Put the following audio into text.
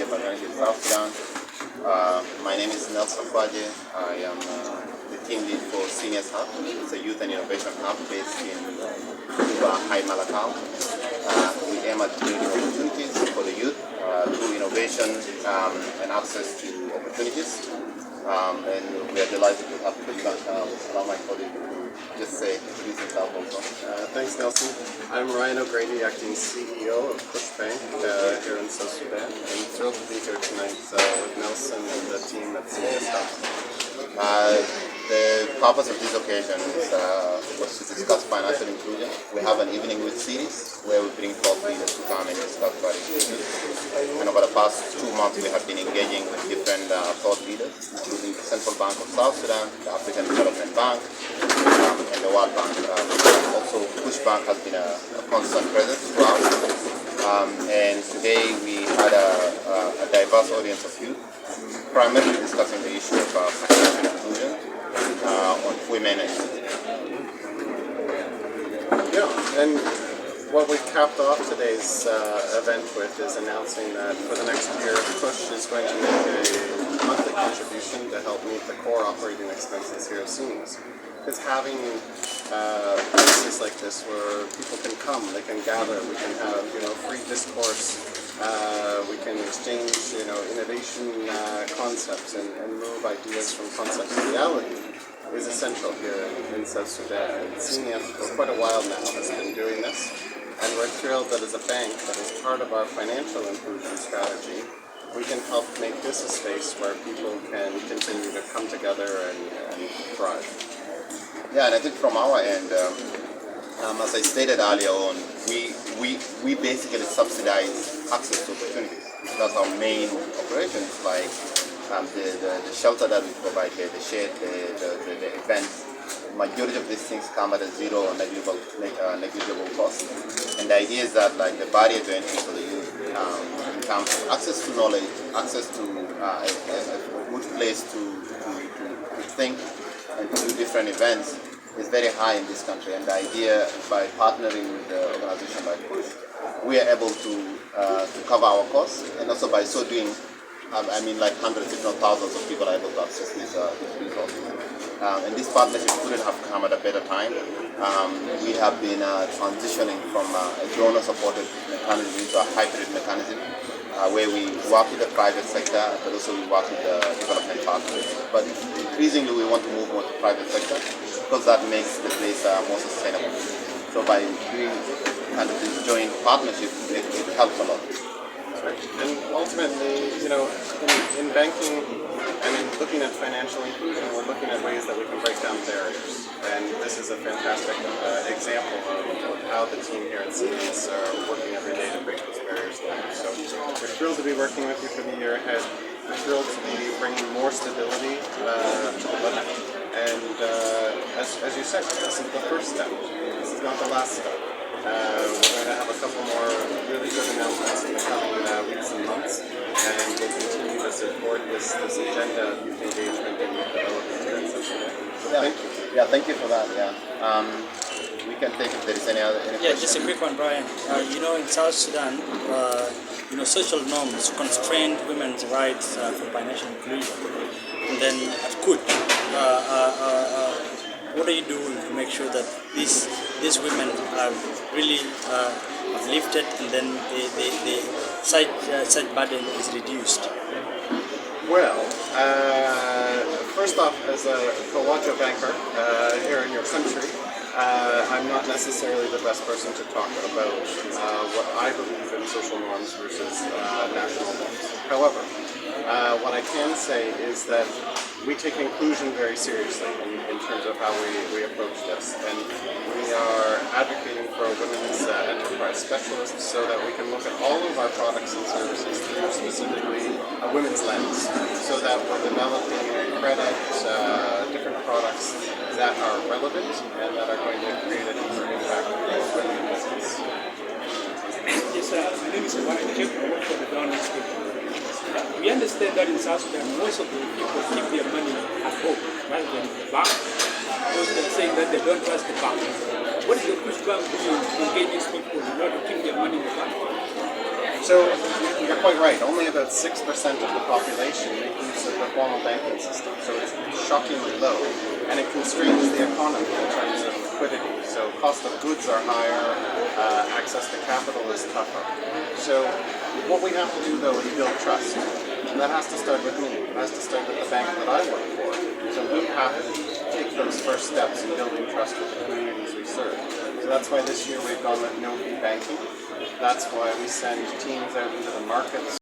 fraternity in South Sudan. My name is Nelson Kwaje. I am the team lead for Seniors Hub. It's a youth and innovation hub based in Juba, High Malakal. We aim at creating opportunities for the youth through innovation and access to opportunities. And we are delighted to have Kush allow my colleague to just say introduce himself also. Thanks, Nelson. I'm Ryan O'Grady, acting CEO of Kush Bank here in South Sudan. I'm thrilled to be here tonight with Nelson and the team at C.E.O. The purpose of this occasion was to discuss financial inclusion. We have an evening with series where we bring thought leaders to come and discuss financial inclusion. And over the past 2 months, we have been engaging with different thought leaders, including the Central Bank of South Sudan, the African Development Bank, and the World Bank. Also, Kush Bank has been a constant presence throughout. And today we had a diverse audience of youth, primarily discussing the issue of financial inclusion on women and youth. Yeah, and what we capped off today's event with is announcing that for the next year, Kush is going to make a monthly contribution to help meet the core operating expenses here of seniors. Because having places like this where people can come, they can gather, we can have free discourse, we can exchange innovation concepts and move ideas from concept to reality is essential here in South Sudan. And CNF for quite a while now has been doing this, and we're thrilled that as a bank that is part of our financial inclusion strategy, we can help make this a space where people can continue to come together and thrive. Yeah, and I think from our end, as I stated earlier on, we basically subsidize access to opportunities. That's our main operations, like the shelter that we provide here, the shed, the events. Majority of these things come at a zero or negligible cost. And the idea is that the barrier to entry for the youth comes access to knowledge, access to a good place to think and to do different events is very high in this country. And the idea, by partnering with the organization like Kush, we are able to cover our costs, and also by so doing, hundreds if not thousands of people are able to access these resources. And this partnership couldn't have come at a better time. We have been transitioning from a donor-supported mechanism into a hybrid mechanism, where we work with the private sector, but also we work with the development partners. But increasingly, we want to move more to private sector because that makes the place more sustainable. So by doing kind of this joint partnership, it helps a lot. And ultimately, in banking and in looking at financial inclusion, we're looking at ways that we can break down barriers. And this is a fantastic example of how the team here at CEOs are working every day to break those barriers down. So we're thrilled to be working with you for the year ahead. We're thrilled to be bringing more stability to the budget. And as you said, this is the first step. This is not the last step. We're going to have a couple more really good announcements in the coming weeks and months, and we'll continue to support this agenda of youth engagement and youth development here in South Sudan. Thank you. Yeah, thank you for that. Yeah, we can take if there is any questions. Just a quick one, Brian. In South Sudan, social norms constrain women's rights for financial inclusion. And then at Kush, what are you doing to make sure that these women are really lifted, and then the such burden is reduced? Well, first off, as a Kwaje banker here in your country, I'm not necessarily the best person to talk about what I believe in social norms versus national norms. However, what I can say is that we take inclusion very seriously in terms of how we approach this, and we are advocating for a women's enterprise specialist so that we can look at all of our products and services through specifically a women's lens, so that we're developing credit, different products that are relevant and that are going to create a deeper impact for women in business. Yes, my name is Kwaje. I work for the Government School. We understand that in South Sudan, most of the people keep their money at home rather than in the bank, because they're saying that they don't trust the bank. What is the Kush Bank doing to engage these people in order to keep their money in the bank? So you're quite right. Only about 6% of the population make use of the formal banking system. So it's shockingly low, and it constrains the economy in terms of liquidity. So cost of goods are higher, access to capital is tougher. So what we have to do though is build trust, and that has to start with me. It has to start with the bank that I work for. So we have to take those first steps in building trust with the communities we serve. So that's why this year we've gone with no-fee banking. That's why we send teams out into the markets